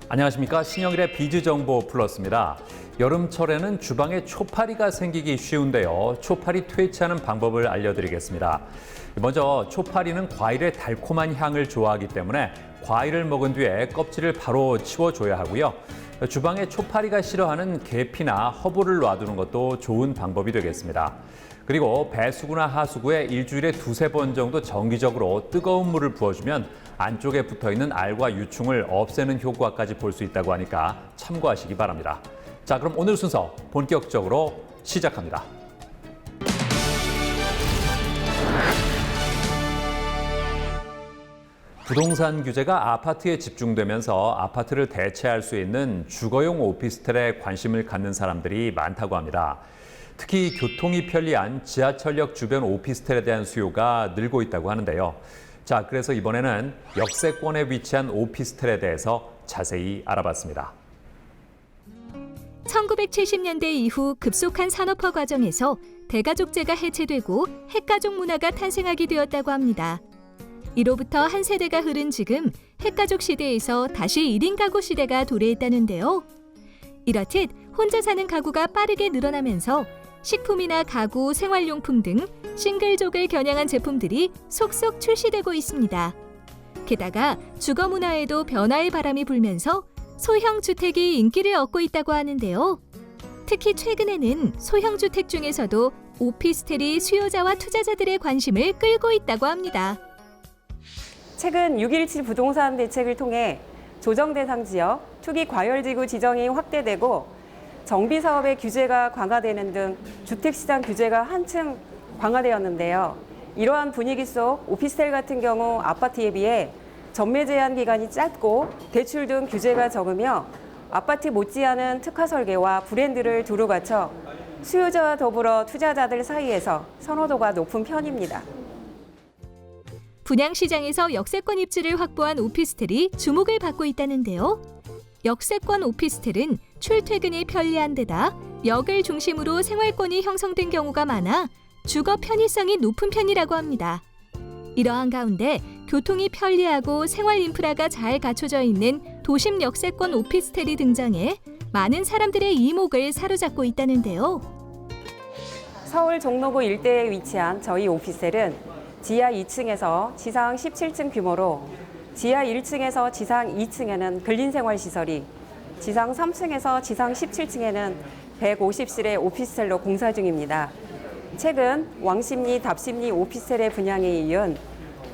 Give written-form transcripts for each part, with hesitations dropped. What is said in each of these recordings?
안녕하십니까. 신영일의 비즈정보 플러스입니다. 여름철에는 주방에 초파리가 생기기 쉬운데요. 초파리 퇴치하는 방법을 알려드리겠습니다. 먼저 초파리는 과일의 달콤한 향을 좋아하기 때문에 과일을 먹은 뒤에 껍질을 바로 치워줘야 하고요. 주방에 초파리가 싫어하는 계피나 허브를 놔두는 것도 좋은 방법이 되겠습니다. 그리고 배수구나 하수구에 일주일에 2~3번 정도 정기적으로 뜨거운 물을 부어주면 안쪽에 붙어있는 알과 유충을 없애는 효과까지 볼 수 있다고 하니까 참고하시기 바랍니다. 자, 그럼 오늘 순서 본격적으로 시작합니다. 부동산 규제가 아파트에 집중되면서 아파트를 대체할 수 있는 주거용 오피스텔에 관심을 갖는 사람들이 많다고 합니다. 특히 교통이 편리한 지하철역 주변 오피스텔에 대한 수요가 늘고 있다고 하는데요. 자, 그래서 이번에는 역세권에 위치한 오피스텔에 대해서 자세히 알아봤습니다. 1970년대 이후 급속한 산업화 과정에서 대가족제가 해체되고 핵가족 문화가 탄생하게 되었다고 합니다. 이로부터 한 세대가 흐른 지금 핵가족 시대에서 다시 1인 가구 시대가 도래했다는데요. 이렇듯 혼자 사는 가구가 빠르게 늘어나면서 식품이나 가구, 생활용품 등 싱글족을 겨냥한 제품들이 속속 출시되고 있습니다. 게다가 주거 문화에도 변화의 바람이 불면서 소형 주택이 인기를 얻고 있다고 하는데요. 특히 최근에는 소형 주택 중에서도 오피스텔이 수요자와 투자자들의 관심을 끌고 있다고 합니다. 최근 6.17 부동산 대책을 통해 조정 대상 지역, 투기 과열지구 지정이 확대되고 정비 사업의 규제가 강화되는 등 주택시장 규제가 한층 강화되었는데요. 이러한 분위기 속 오피스텔 같은 경우 아파트에 비해 전매 제한 기간이 짧고 대출 등 규제가 적으며 아파트 못지않은 특화 설계와 브랜드를 두루 갖춰 수요자와 더불어 투자자들 사이에서 선호도가 높은 편입니다. 분양시장에서 역세권 입지를 확보한 오피스텔이 주목을 받고 있다는데요. 역세권 오피스텔은 출퇴근이 편리한 데다 역을 중심으로 생활권이 형성된 경우가 많아 주거 편의성이 높은 편이라고 합니다. 이러한 가운데 교통이 편리하고 생활 인프라가 잘 갖춰져 있는 도심 역세권 오피스텔이 등장해 많은 사람들의 이목을 사로잡고 있다는데요. 서울 종로구 일대에 위치한 저희 오피스텔은 지하 2층에서 지상 17층 규모로 지하 1층에서 지상 2층에는 근린생활시설이, 지상 3층에서 지상 17층에는 150실의 오피스텔로 공사 중입니다. 최근 왕십리, 답십리 오피스텔의 분양에 이은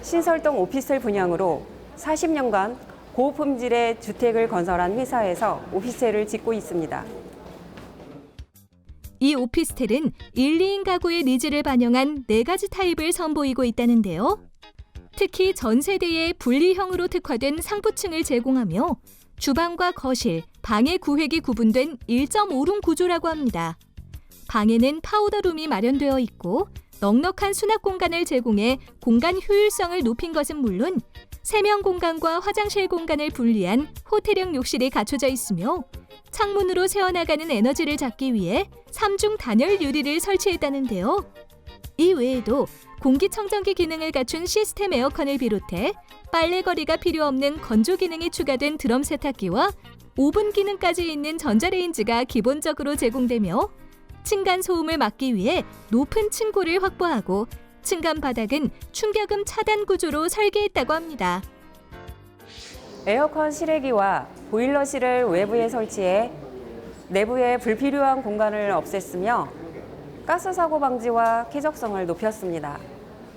신설동 오피스텔 분양으로 40년간 고품질의 주택을 건설한 회사에서 오피스텔을 짓고 있습니다. 이 오피스텔은 1, 2인 가구의 니즈를 반영한 4가지 타입을 선보이고 있다는데요. 특히 전 세대의 분리형으로 특화된 상부층을 제공하며 주방과 거실, 방의 구획이 구분된 1.5룸 구조라고 합니다. 방에는 파우더룸이 마련되어 있고 넉넉한 수납 공간을 제공해 공간 효율성을 높인 것은 물론 세면 공간과 화장실 공간을 분리한 호텔형 욕실이 갖춰져 있으며 창문으로 새어나가는 에너지를 잡기 위해 3중 단열 유리를 설치했다는데요. 이 외에도 공기청정기 기능을 갖춘 시스템 에어컨을 비롯해 빨래거리가 필요 없는 건조 기능이 추가된 드럼 세탁기와 오븐 기능까지 있는 전자레인지가 기본적으로 제공되며 층간 소음을 막기 위해 높은 층고를 확보하고 층간 바닥은 충격음 차단 구조로 설계했다고 합니다. 에어컨 실외기와 보일러실을 외부에 설치해 내부의 불필요한 공간을 없앴으며 가스 사고 방지와 쾌적성을 높였습니다.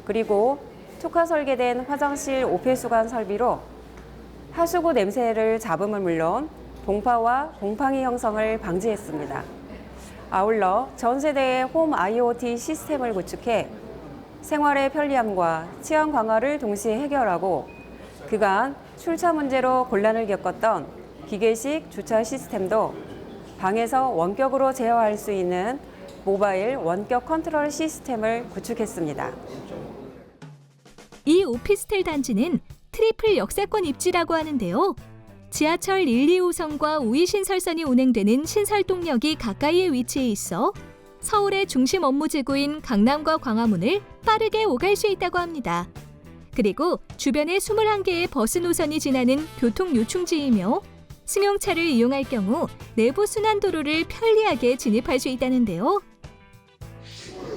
그리고 특화 설계된 화장실 오폐수관 설비로 하수구 냄새를 잡음은 물론 동파와 곰팡이 형성을 방지했습니다. 아울러 전 세대의 홈 IoT 시스템을 구축해 생활의 편리함과 치안 강화를 동시에 해결하고 그간 출차 문제로 곤란을 겪었던 기계식 주차 시스템도 방에서 원격으로 제어할 수 있는 모바일 원격 컨트롤 시스템을 구축했습니다. 이 오피스텔 단지는 트리플 역세권 입지라고 하는데요. 지하철 1, 2호선과 5위 신설선이 운행되는 신설동역이 가까이에 위치해 있어 서울의 중심 업무 지구인 강남과 광화문을 빠르게 오갈 수 있다고 합니다. 그리고 주변에 21개의 버스 노선이 지나는 교통 요충지이며 승용차를 이용할 경우 내부 순환도로를 편리하게 진입할 수 있다는데요.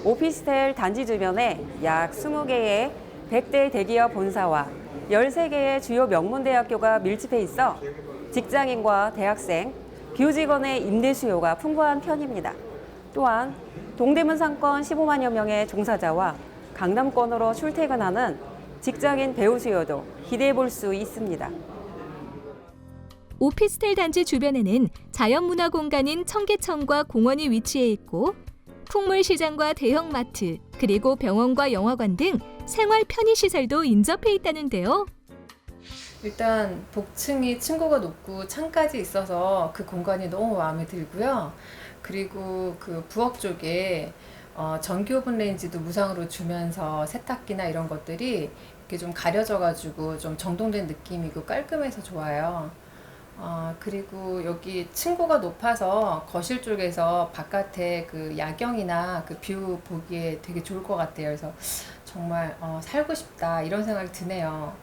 오피스텔 단지 주변에 약 20개의 100대 대기업 본사와 13개의 주요 명문대학교가 밀집해 있어 직장인과 대학생, 교직원의 임대 수요가 풍부한 편입니다. 또한 동대문 상권 15만여 명의 종사자와 강남권으로 출퇴근하는 직장인 배우 수요도 기대해 볼 수 있습니다. 오피스텔 단지 주변에는 자연문화 공간인 청계천과 공원이 위치해 있고 풍물시장과 대형마트, 그리고 병원과 영화관 등 생활 편의시설도 인접해 있다는데요. 일단 복층이 층고가 높고 창까지 있어서 그 공간이 너무 마음에 들고요. 그리고 그 부엌 쪽에 전기 오븐 레인지도 무상으로 주면서 세탁기나 이런 것들이 이렇게 좀 가려져가지고 좀 정돈된 느낌이고 깔끔해서 좋아요. 그리고 여기 층고가 높아서 거실 쪽에서 바깥에 그 야경이나 그 뷰 보기에 되게 좋을 것 같아요. 그래서 정말 살고 싶다 이런 생각이 드네요.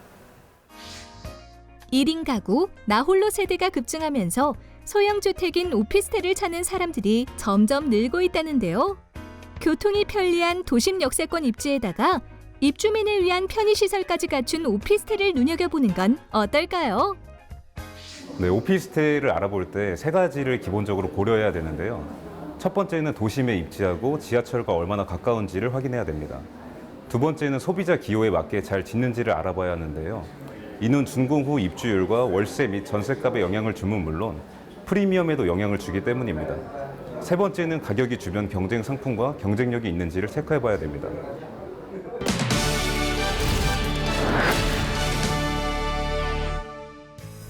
1인 가구, 나홀로 세대가 급증하면서 소형 주택인 오피스텔을 찾는 사람들이 점점 늘고 있다는데요. 교통이 편리한 도심 역세권 입지에다가 입주민을 위한 편의시설까지 갖춘 오피스텔을 눈여겨보는 건 어떨까요? 네, 오피스텔을 알아볼 때 세 가지를 기본적으로 고려해야 되는데요. 첫 번째는 도심에 입지하고 지하철과 얼마나 가까운지를 확인해야 됩니다. 두 번째는 소비자 기호에 맞게 잘 짓는지를 알아봐야 하는데요. 이는 준공 후 입주율과 월세 및 전셋값에 영향을 주면 물론 프리미엄에도 영향을 주기 때문입니다. 세 번째는 가격이 주변 경쟁 상품과 경쟁력이 있는지를 체크해 봐야 됩니다.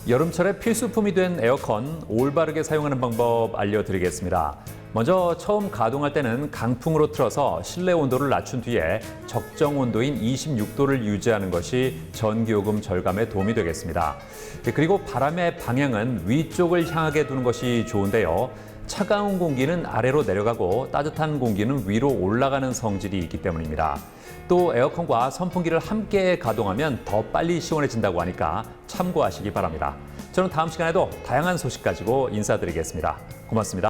여름철에 필수품이 된 에어컨, 올바르게 사용하는 방법 알려드리겠습니다. 먼저 처음 가동할 때는 강풍으로 틀어서 실내 온도를 낮춘 뒤에 적정 온도인 26도를 유지하는 것이 전기요금 절감에 도움이 되겠습니다. 그리고 바람의 방향은 위쪽을 향하게 두는 것이 좋은데요. 차가운 공기는 아래로 내려가고 따뜻한 공기는 위로 올라가는 성질이 있기 때문입니다. 또 에어컨과 선풍기를 함께 가동하면 더 빨리 시원해진다고 하니까 참고하시기 바랍니다. 저는 다음 시간에도 다양한 소식 가지고 인사드리겠습니다. 고맙습니다.